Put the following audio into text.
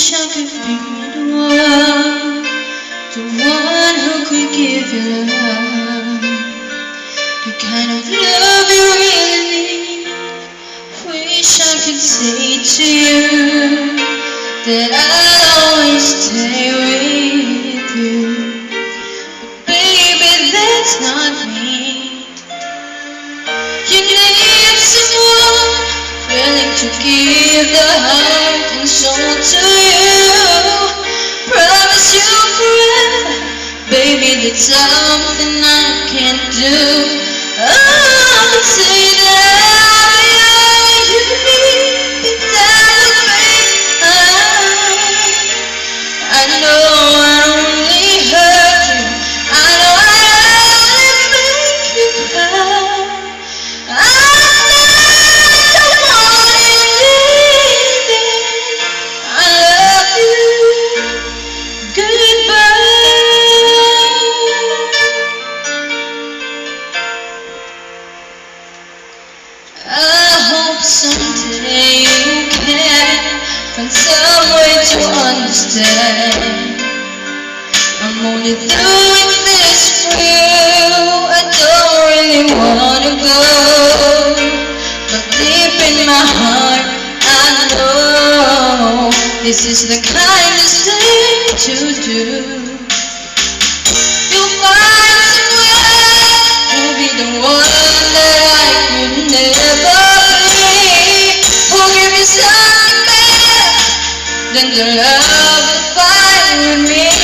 wish I could be the one who could give you love, the kind of love you really need. Wish I could say to you that I'll always stay with you, but baby, that's not me. You need someone willing to give the heart and soul to you. Promise you forever, baby, that's something I can't do. Oh, say that I'll be all you need, but that would make I know I only hurt you. I know I only make you cry. Someday you can find some way to understand. I'm only doing this for you. I don't really wanna go, but deep in my heart I know this is the kindest thing to do. You'll find someone who'll be the one that I could never something better than the love that fight with me.